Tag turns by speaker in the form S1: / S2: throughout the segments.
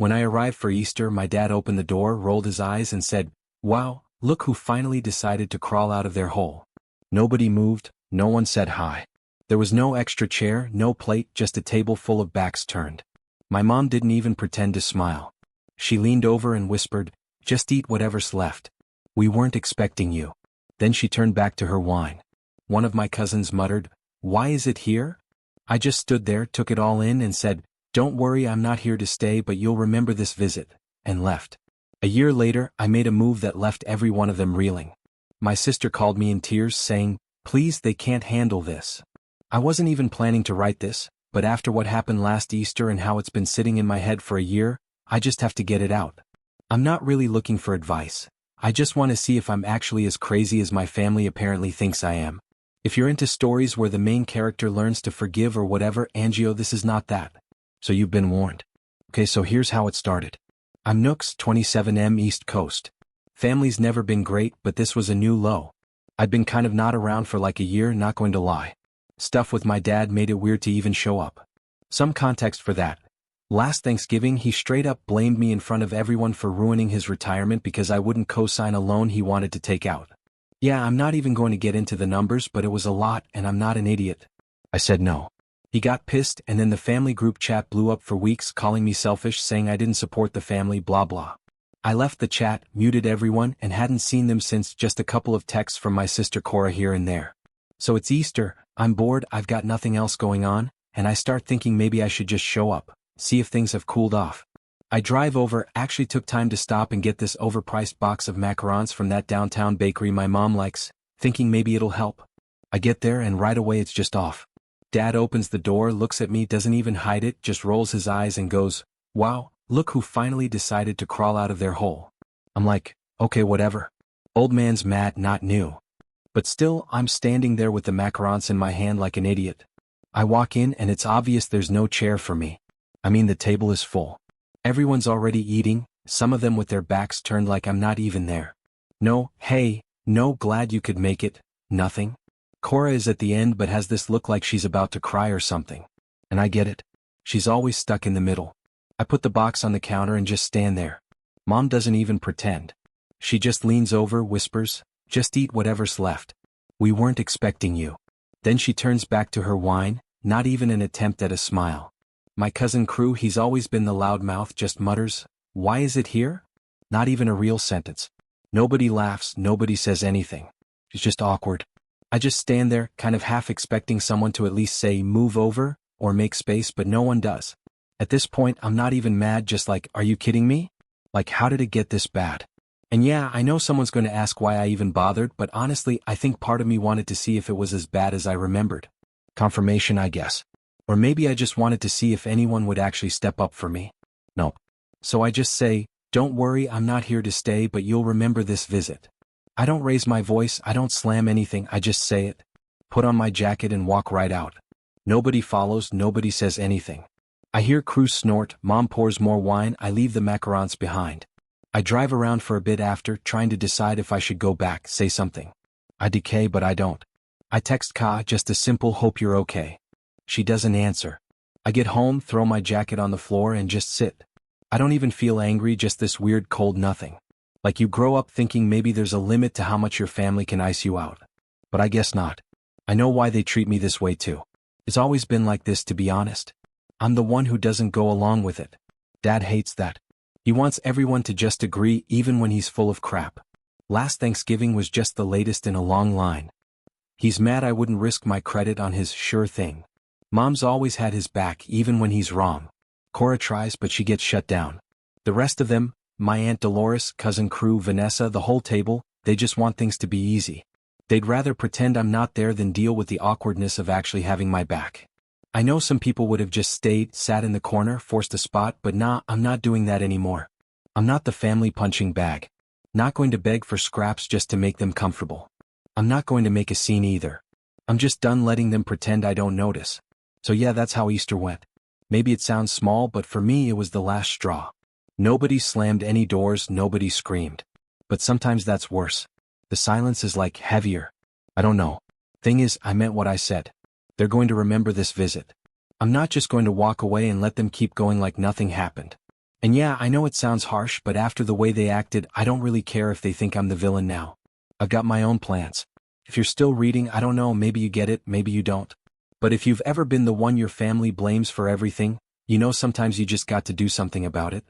S1: When I arrived for Easter, my dad opened the door, rolled his eyes and said, "Wow, look who finally decided to crawl out of their hole." Nobody moved, no one said hi. There was no extra chair, no plate, just a table full of backs turned. My mom didn't even pretend to smile. She leaned over and whispered, "Just eat whatever's left. We weren't expecting you." Then she turned back to her wine. One of my cousins muttered, "Why is it here?" I just stood there, took it all in and said, "Don't worry, I'm not here to stay, but you'll remember this visit," and left. A year later, I made a move that left every one of them reeling. My sister called me in tears saying, "Please, they can't handle this." I wasn't even planning to write this, but after what happened last Easter and how it's been sitting in my head for a year, I just have to get it out. I'm not really looking for advice. I just want to see if I'm actually as crazy as my family apparently thinks I am. If you're into stories where the main character learns to forgive or whatever, Angio, this is not that. So you've been warned. Okay, so here's how it started. I'm Nooks, 27M East Coast. Family's never been great, but this was a new low. I'd been kind of not around for like a year, not going to lie. Stuff with my dad made it weird to even show up. Some context for that. Last Thanksgiving, he straight up blamed me in front of everyone for ruining his retirement because I wouldn't co-sign a loan he wanted to take out. Yeah, I'm not even going to get into the numbers, but it was a lot and I'm not an idiot. I said no. He got pissed and then the family group chat blew up for weeks, calling me selfish, saying I didn't support the family, blah blah. I left the chat, muted everyone, and hadn't seen them since, just a couple of texts from my sister Cora here and there. So it's Easter, I'm bored, I've got nothing else going on, and I start thinking maybe I should just show up, see if things have cooled off. I drive over, actually took time to stop and get this overpriced box of macarons from that downtown bakery my mom likes, thinking maybe it'll help. I get there and right away it's just off. Dad opens the door, looks at me, doesn't even hide it, just rolls his eyes and goes, "Wow, look who finally decided to crawl out of their hole." I'm like, okay, whatever. Old man's mad, not new. But still, I'm standing there with the macarons in my hand like an idiot. I walk in and it's obvious there's no chair for me. I mean, the table is full. Everyone's already eating, some of them with their backs turned like I'm not even there. No, hey, no, glad you could make it, nothing. Cora is at the end but has this look like she's about to cry or something. And I get it. She's always stuck in the middle. I put the box on the counter and just stand there. Mom doesn't even pretend. She just leans over, whispers, "Just eat whatever's left. We weren't expecting you." Then she turns back to her wine, not even an attempt at a smile. My cousin Crew, he's always been the loudmouth, just mutters, "Why is it here?" Not even a real sentence. Nobody laughs, nobody says anything. It's just awkward. I just stand there, kind of half expecting someone to at least say, "Move over," or make space, but no one does. At this point, I'm not even mad, just like, are you kidding me? Like, how did it get this bad? And yeah, I know someone's going to ask why I even bothered, but honestly, I think part of me wanted to see if it was as bad as I remembered. Confirmation, I guess. Or maybe I just wanted to see if anyone would actually step up for me. Nope. So I just say, "Don't worry, I'm not here to stay, but you'll remember this visit." I don't raise my voice, I don't slam anything, I just say it. Put on my jacket and walk right out. Nobody follows, nobody says anything. I hear Crew snort, Mom pours more wine, I leave the macarons behind. I drive around for a bit after, trying to decide if I should go back, say something. I decay, but I don't. I text Ka, just a simple "hope you're okay." She doesn't answer. I get home, throw my jacket on the floor and just sit. I don't even feel angry, just this weird cold nothing. Like you grow up thinking maybe there's a limit to how much your family can ice you out. But I guess not. I know why they treat me this way too. It's always been like this, to be honest. I'm the one who doesn't go along with it. Dad hates that. He wants everyone to just agree, even when he's full of crap. Last Thanksgiving was just the latest in a long line. He's mad I wouldn't risk my credit on his "sure thing." Mom's always had his back, even when he's wrong. Cora tries, but she gets shut down. The rest of them, my Aunt Dolores, cousin Crew, Vanessa, the whole table, they just want things to be easy. They'd rather pretend I'm not there than deal with the awkwardness of actually having my back. I know some people would have just stayed, sat in the corner, forced a spot, but nah, I'm not doing that anymore. I'm not the family punching bag. Not going to beg for scraps just to make them comfortable. I'm not going to make a scene either. I'm just done letting them pretend I don't notice. So yeah, that's how Easter went. Maybe it sounds small, but for me it was the last straw. Nobody slammed any doors, nobody screamed. But sometimes that's worse. The silence is like heavier. I don't know. Thing is, I meant what I said. They're going to remember this visit. I'm not just going to walk away and let them keep going like nothing happened. And yeah, I know it sounds harsh, but after the way they acted, I don't really care if they think I'm the villain now. I've got my own plans. If you're still reading, I don't know, maybe you get it, maybe you don't. But if you've ever been the one your family blames for everything, you know sometimes you just got to do something about it.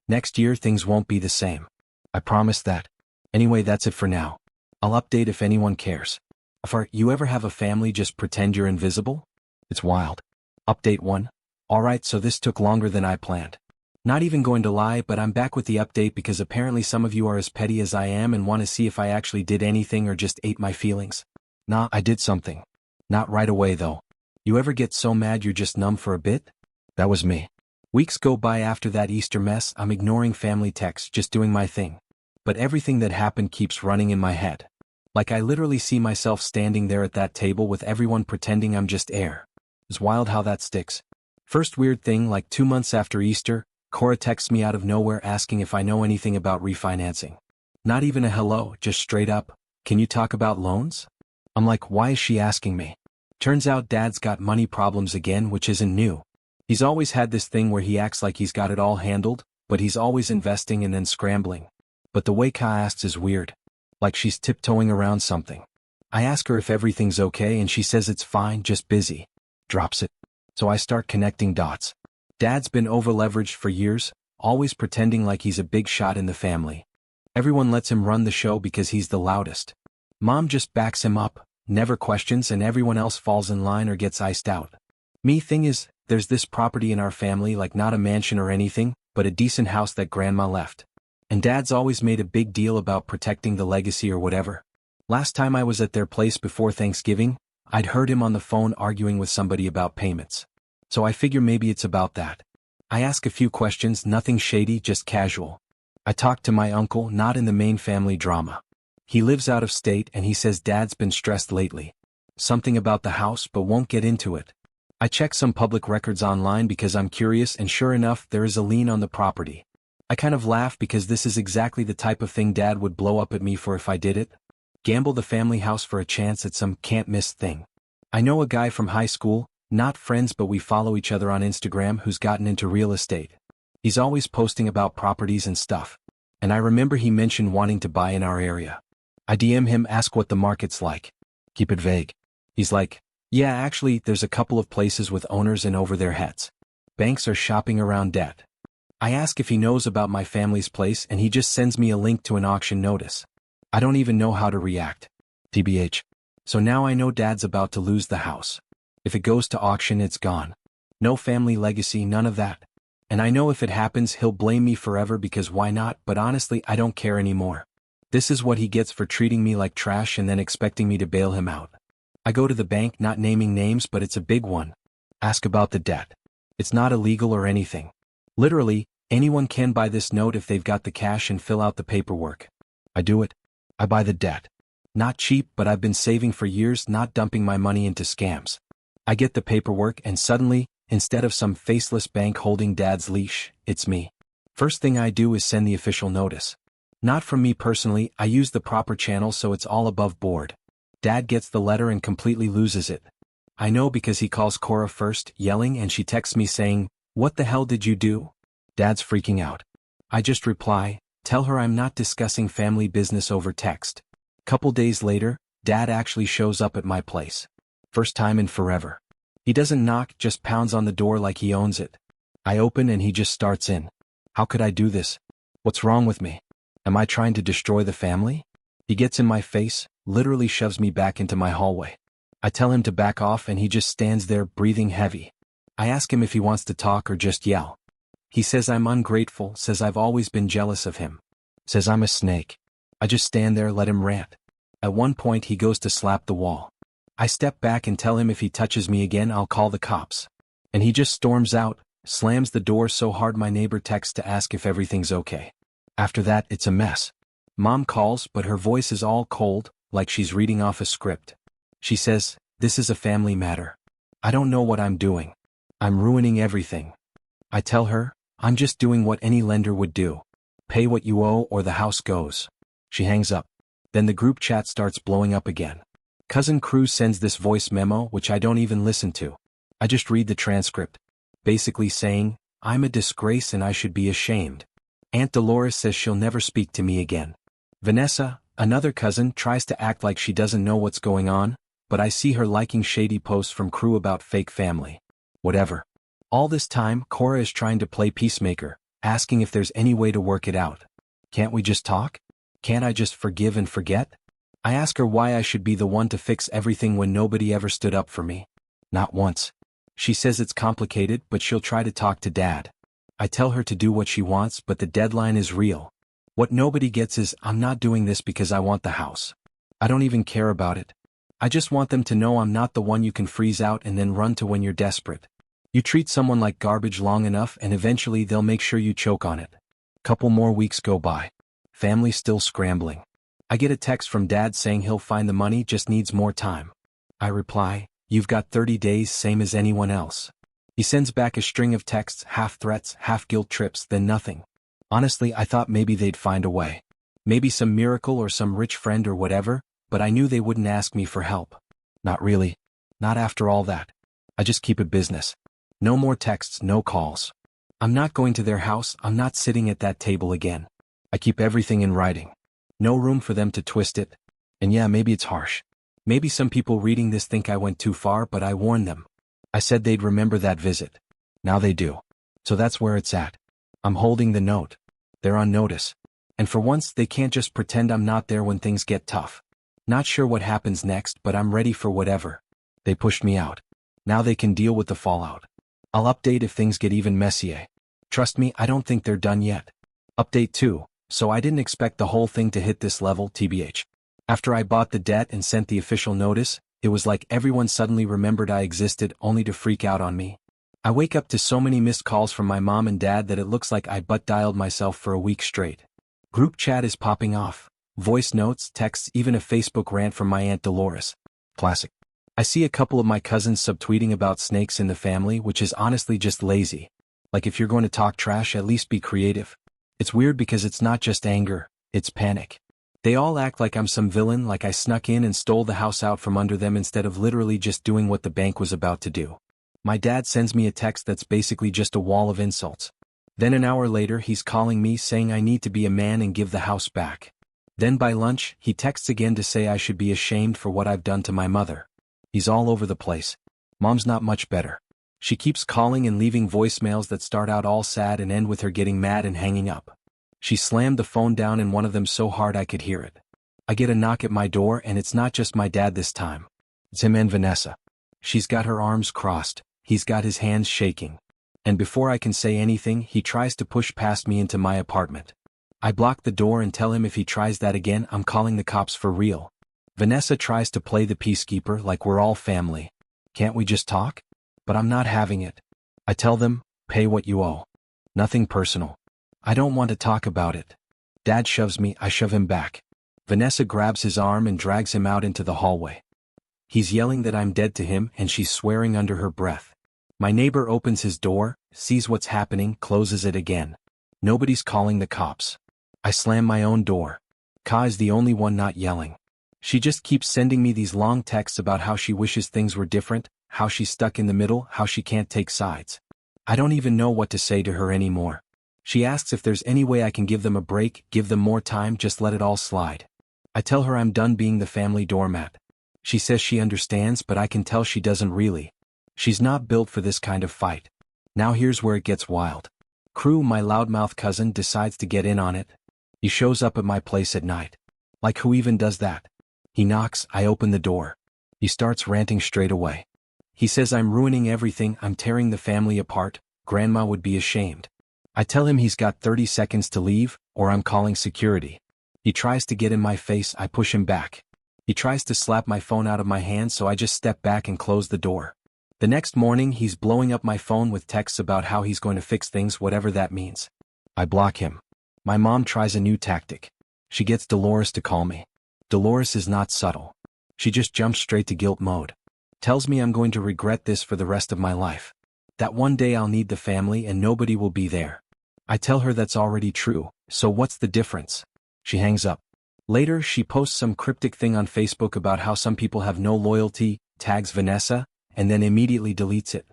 S1: Next year things won't be the same. I promise that. Anyway, that's it for now. I'll update if anyone cares. If you ever have a family just pretend you're invisible? It's wild. Update 1. Alright, so this took longer than I planned. Not even going to lie, but I'm back with the update because apparently some of you are as petty as I am and want to see if I actually did anything or just ate my feelings. Nah, I did something. Not right away though. You ever get so mad you're just numb for a bit? That was me. Weeks go by after that Easter mess, I'm ignoring family texts, just doing my thing. But everything that happened keeps running in my head. Like I literally see myself standing there at that table with everyone pretending I'm just air. It's wild how that sticks. First weird thing, like 2 months after Easter, Cora texts me out of nowhere asking if I know anything about refinancing. Not even a hello, just straight up, can you talk about loans? I'm like, why is she asking me? Turns out Dad's got money problems again, which isn't new. He's always had this thing where he acts like he's got it all handled, but he's always investing and then scrambling. But the way Ka asks is weird. Like she's tiptoeing around something. I ask her if everything's okay and she says it's fine, just busy. Drops it. So I start connecting dots. Dad's been over-leveraged for years, always pretending like he's a big shot in the family. Everyone lets him run the show because he's the loudest. Mom just backs him up, never questions, and everyone else falls in line or gets iced out. Me thing is, there's this property in our family, like not a mansion or anything, but a decent house that Grandma left. And Dad's always made a big deal about protecting the legacy or whatever. Last time I was at their place before Thanksgiving, I'd heard him on the phone arguing with somebody about payments. So I figure maybe it's about that. I ask a few questions, nothing shady, just casual. I talk to my uncle, not in the main family drama. He lives out of state and he says Dad's been stressed lately. Something about the house, but won't get into it. I check some public records online because I'm curious, and sure enough there is a lien on the property. I kind of laugh because this is exactly the type of thing Dad would blow up at me for if I did it. Gamble the family house for a chance at some can't-miss thing. I know a guy from high school, not friends but we follow each other on Instagram, who's gotten into real estate. He's always posting about properties and stuff. And I remember he mentioned wanting to buy in our area. I DM him, ask what the market's like. Keep it vague. He's like, yeah, actually, there's a couple of places with owners in over their heads. Banks are shopping around debt. I ask if he knows about my family's place and he just sends me a link to an auction notice. I don't even know how to react. TBH. So now I know Dad's about to lose the house. If it goes to auction, it's gone. No family legacy, none of that. And I know if it happens, he'll blame me forever because why not, but honestly, I don't care anymore. This is what he gets for treating me like trash and then expecting me to bail him out. I go to the bank, not naming names, but it's a big one. Ask about the debt. It's not illegal or anything. Literally, anyone can buy this note if they've got the cash and fill out the paperwork. I do it. I buy the debt. Not cheap, but I've been saving for years, not dumping my money into scams. I get the paperwork and suddenly, instead of some faceless bank holding Dad's leash, it's me. First thing I do is send the official notice. Not from me personally, I use the proper channel so it's all above board. Dad gets the letter and completely loses it. I know because he calls Cora first, yelling, and she texts me saying, "What the hell did you do?" Dad's freaking out. I just reply, tell her I'm not discussing family business over text. Couple days later, Dad actually shows up at my place. First time in forever. He doesn't knock, just pounds on the door like he owns it. I open and he just starts in. How could I do this? What's wrong with me? Am I trying to destroy the family? He gets in my face, literally shoves me back into my hallway. I tell him to back off and he just stands there breathing heavy. I ask him if he wants to talk or just yell. He says I'm ungrateful, says I've always been jealous of him. Says I'm a snake. I just stand there, let him rant. At one point he goes to slap the wall. I step back and tell him if he touches me again I'll call the cops. And he just storms out, slams the door so hard my neighbor texts to ask if everything's okay. After that it's a mess. Mom calls but her voice is all cold, like she's reading off a script. She says, "This is a family matter." I don't know what I'm doing. I'm ruining everything. I tell her, I'm just doing what any lender would do. Pay what you owe or the house goes. She hangs up. Then the group chat starts blowing up again. Cousin Cruz sends this voice memo which I don't even listen to. I just read the transcript. Basically saying, I'm a disgrace and I should be ashamed. Aunt Dolores says she'll never speak to me again. Vanessa, another cousin, tries to act like she doesn't know what's going on, but I see her liking shady posts from crew about fake family. Whatever. All this time, Cora is trying to play peacemaker, asking if there's any way to work it out. Can't we just talk? Can't I just forgive and forget? I ask her why I should be the one to fix everything when nobody ever stood up for me. Not once. She says it's complicated, but she'll try to talk to Dad. I tell her to do what she wants, but the deadline is real. What nobody gets is I'm not doing this because I want the house. I don't even care about it. I just want them to know I'm not the one you can freeze out and then run to when you're desperate. You treat someone like garbage long enough and eventually they'll make sure you choke on it. Couple more weeks go by. Family still scrambling. I get a text from Dad saying he'll find the money, just needs more time. I reply, "You've got 30 days, same as anyone else." He sends back a string of texts, half threats, half guilt trips, then nothing. Honestly, I thought maybe they'd find a way. Maybe some miracle or some rich friend or whatever, but I knew they wouldn't ask me for help. Not really. Not after all that. I just keep it business. No more texts, no calls. I'm not going to their house, I'm not sitting at that table again. I keep everything in writing. No room for them to twist it. And yeah, maybe it's harsh. Maybe some people reading this think I went too far, but I warned them. I said they'd remember that visit. Now they do. So that's where it's at. I'm holding the note. They're on notice. And for once, they can't just pretend I'm not there when things get tough. Not sure what happens next, but I'm ready for whatever. They pushed me out. Now they can deal with the fallout. I'll update if things get even messier. Trust me, I don't think they're done yet. Update 2. So I didn't expect the whole thing to hit this level, tbh. After I bought the debt and sent the official notice, it was like everyone suddenly remembered I existed, only to freak out on me. I wake up to so many missed calls from my mom and dad that it looks like I butt-dialed myself for a week straight. Group chat is popping off. Voice notes, texts, even a Facebook rant from my Aunt Dolores. Classic. I see a couple of my cousins subtweeting about snakes in the family, which is honestly just lazy. Like, if you're going to talk trash, at least be creative. It's weird because it's not just anger, it's panic. They all act like I'm some villain, like I snuck in and stole the house out from under them instead of literally just doing what the bank was about to do. My dad sends me a text that's basically just a wall of insults. Then an hour later he's calling me saying I need to be a man and give the house back. Then by lunch, he texts again to say I should be ashamed for what I've done to my mother. He's all over the place. Mom's not much better. She keeps calling and leaving voicemails that start out all sad and end with her getting mad and hanging up. She slammed the phone down in one of them so hard I could hear it. I get a knock at my door and it's not just my dad this time. It's him and Vanessa. She's got her arms crossed, he's got his hands shaking. And before I can say anything, he tries to push past me into my apartment. I block the door and tell him if he tries that again, I'm calling the cops for real. Vanessa tries to play the peacekeeper like we're all family. Can't we just talk? But I'm not having it. I tell them, pay what you owe. Nothing personal. I don't want to talk about it. Dad shoves me, I shove him back. Vanessa grabs his arm and drags him out into the hallway. He's yelling that I'm dead to him and she's swearing under her breath. My neighbor opens his door, sees what's happening, closes it again. Nobody's calling the cops. I slam my own door. Ka is the only one not yelling. She just keeps sending me these long texts about how she wishes things were different, how she's stuck in the middle, how she can't take sides. I don't even know what to say to her anymore. She asks if there's any way I can give them a break, give them more time, just let it all slide. I tell her I'm done being the family doormat. She says she understands, but I can tell she doesn't really. She's not built for this kind of fight. Now here's where it gets wild. Crew, my loudmouth cousin, decides to get in on it. He shows up at my place at night. Like, who even does that? He knocks, I open the door. He starts ranting straight away. He says I'm ruining everything, I'm tearing the family apart, Grandma would be ashamed. I tell him he's got 30 seconds to leave, or I'm calling security. He tries to get in my face, I push him back. He tries to slap my phone out of my hand, so I just step back and close the door. The next morning he's blowing up my phone with texts about how he's going to fix things, whatever that means. I block him. My mom tries a new tactic. She gets Dolores to call me. Dolores is not subtle. She just jumps straight to guilt mode. Tells me I'm going to regret this for the rest of my life. That one day I'll need the family and nobody will be there. I tell her that's already true, so what's the difference? She hangs up. Later she posts some cryptic thing on Facebook about how some people have no loyalty, tags Vanessa, and then immediately deletes it.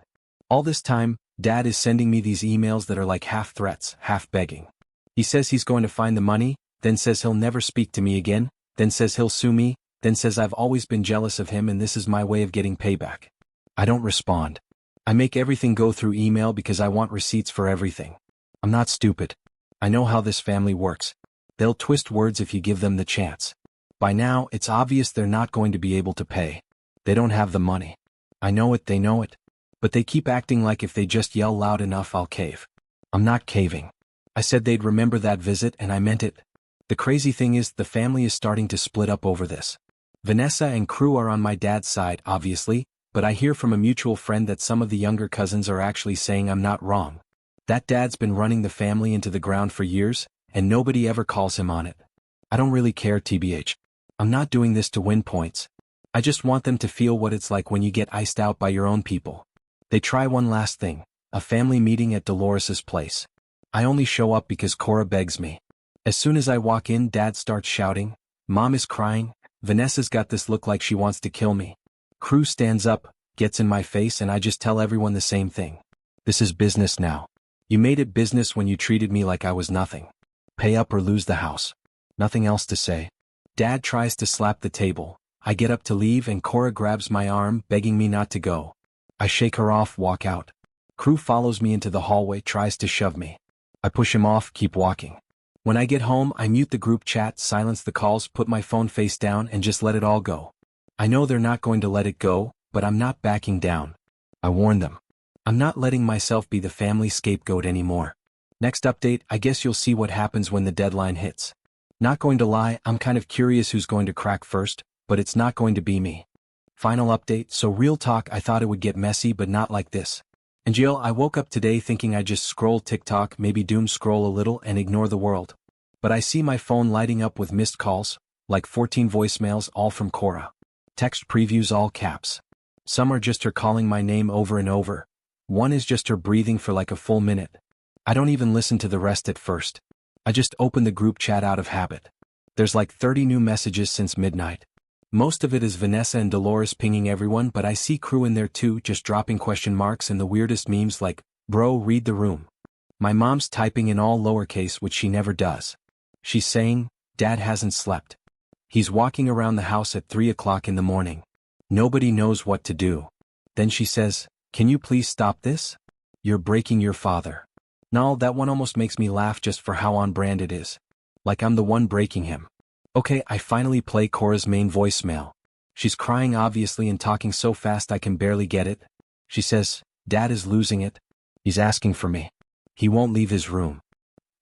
S1: All this time, Dad is sending me these emails that are like half threats, half begging. He says he's going to find the money, then says he'll never speak to me again, then says he'll sue me, then says I've always been jealous of him and this is my way of getting payback. I don't respond. I make everything go through email because I want receipts for everything. I'm not stupid. I know how this family works. They'll twist words if you give them the chance. By now, it's obvious they're not going to be able to pay. They don't have the money. I know it, they know it. But they keep acting like if they just yell loud enough I'll cave. I'm not caving. I said they'd remember that visit and I meant it. The crazy thing is the family is starting to split up over this. Vanessa and crew are on my dad's side, obviously, but I hear from a mutual friend that some of the younger cousins are actually saying I'm not wrong. That dad's been running the family into the ground for years, and nobody ever calls him on it. I don't really care, TBH. I'm not doing this to win points. I just want them to feel what it's like when you get iced out by your own people. They try one last thing, a family meeting at Dolores's place. I only show up because Cora begs me. As soon as I walk in, Dad starts shouting, Mom is crying, Vanessa's got this look like she wants to kill me. Crew stands up, gets in my face and I just tell everyone the same thing. This is business now. You made it business when you treated me like I was nothing. Pay up or lose the house. Nothing else to say. Dad tries to slap the table. I get up to leave and Cora grabs my arm, begging me not to go. I shake her off, walk out. Crew follows me into the hallway, tries to shove me. I push him off, keep walking. When I get home, I mute the group chat, silence the calls, put my phone face down and just let it all go. I know they're not going to let it go, but I'm not backing down. I warn them. I'm not letting myself be the family scapegoat anymore. Next update, I guess you'll see what happens when the deadline hits. Not going to lie, I'm kind of curious who's going to crack first, but it's not going to be me. Final update, so real talk, I thought it would get messy but not like this. And Jill, I woke up today thinking I'd just scroll TikTok, maybe doom scroll a little and ignore the world. But I see my phone lighting up with missed calls, like 14 voicemails all from Cora. Text previews all caps. Some are just her calling my name over and over. One is just her breathing for like a full minute. I don't even listen to the rest at first. I just open the group chat out of habit. There's like 30 new messages since midnight. Most of it is Vanessa and Dolores pinging everyone, but I see crew in there too, just dropping question marks and the weirdest memes like, bro, read the room. My mom's typing in all lowercase, which she never does. She's saying, Dad hasn't slept. He's walking around the house at 3 o'clock in the morning. Nobody knows what to do. Then she says, can you please stop this? You're breaking your father. No, that one almost makes me laugh just for how on brand it is. Like I'm the one breaking him. Okay, I finally play Cora's main voicemail. She's crying obviously and talking so fast I can barely get it. She says, Dad is losing it. He's asking for me. He won't leave his room.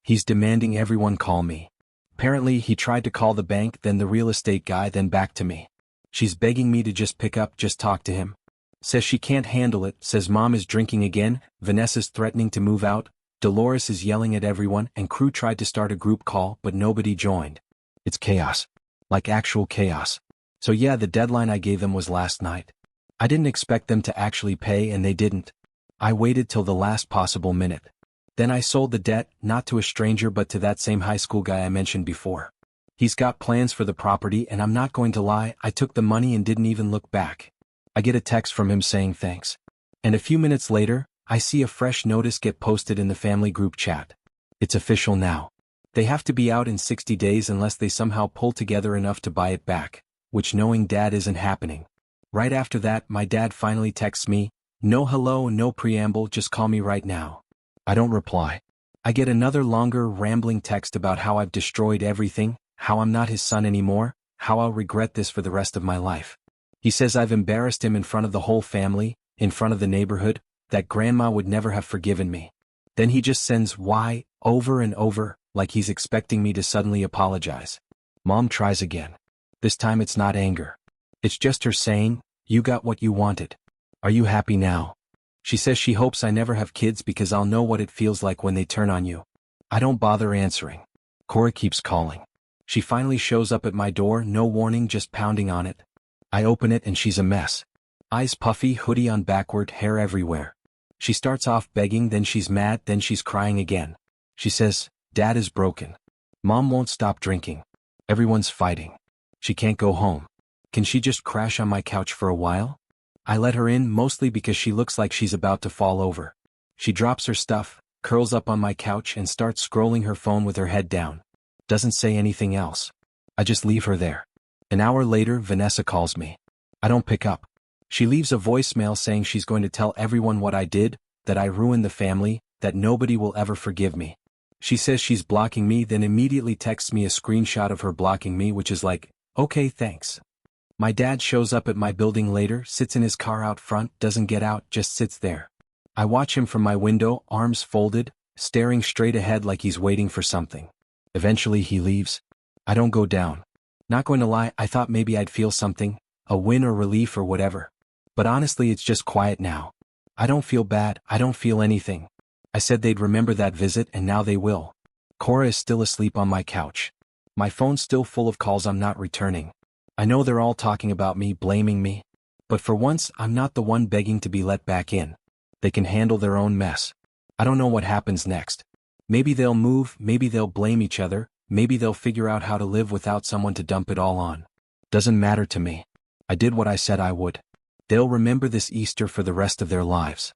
S1: He's demanding everyone call me. Apparently he tried to call the bank, then the real estate guy, then back to me. She's begging me to just pick up, just talk to him. Says she can't handle it, says Mom is drinking again, Vanessa's threatening to move out, Dolores is yelling at everyone and crew tried to start a group call but nobody joined. It's chaos. Like actual chaos. So yeah, the deadline I gave them was last night. I didn't expect them to actually pay and they didn't. I waited till the last possible minute. Then I sold the debt, not to a stranger but to that same high school guy I mentioned before. He's got plans for the property and I'm not going to lie, I took the money and didn't even look back. I get a text from him saying thanks. And a few minutes later, I see a fresh notice get posted in the family group chat. It's official now. They have to be out in 60 days unless they somehow pull together enough to buy it back, which knowing Dad isn't happening. Right after that, my dad finally texts me, no hello, no preamble, just call me right now. I don't reply. I get another longer, rambling text about how I've destroyed everything, how I'm not his son anymore, how I'll regret this for the rest of my life. He says I've embarrassed him in front of the whole family, in front of the neighborhood, that Grandma would never have forgiven me. Then he just sends why over and over, like he's expecting me to suddenly apologize. Mom tries again. This time it's not anger. It's just her saying, you got what you wanted. Are you happy now? She says she hopes I never have kids because I'll know what it feels like when they turn on you. I don't bother answering. Cora keeps calling. She finally shows up at my door, no warning, just pounding on it. I open it and she's a mess. Eyes puffy, hoodie on backward, hair everywhere. She starts off begging, then she's mad, then she's crying again. She says, Dad is broken. Mom won't stop drinking. Everyone's fighting. She can't go home. Can she just crash on my couch for a while? I let her in mostly because she looks like she's about to fall over. She drops her stuff, curls up on my couch and starts scrolling her phone with her head down. Doesn't say anything else. I just leave her there. An hour later, Vanessa calls me. I don't pick up. She leaves a voicemail saying she's going to tell everyone what I did, that I ruined the family, that nobody will ever forgive me. She says she's blocking me, then immediately texts me a screenshot of her blocking me, which is like, okay, thanks. My dad shows up at my building later, sits in his car out front, doesn't get out, just sits there. I watch him from my window, arms folded, staring straight ahead like he's waiting for something. Eventually he leaves. I don't go down. Not going to lie, I thought maybe I'd feel something, a win or relief or whatever. But honestly, it's just quiet now. I don't feel bad, I don't feel anything. I said they'd remember that visit and now they will. Cora is still asleep on my couch. My phone's still full of calls I'm not returning. I know they're all talking about me, blaming me. But for once, I'm not the one begging to be let back in. They can handle their own mess. I don't know what happens next. Maybe they'll move, maybe they'll blame each other, maybe they'll figure out how to live without someone to dump it all on. Doesn't matter to me. I did what I said I would. They'll remember this Easter for the rest of their lives.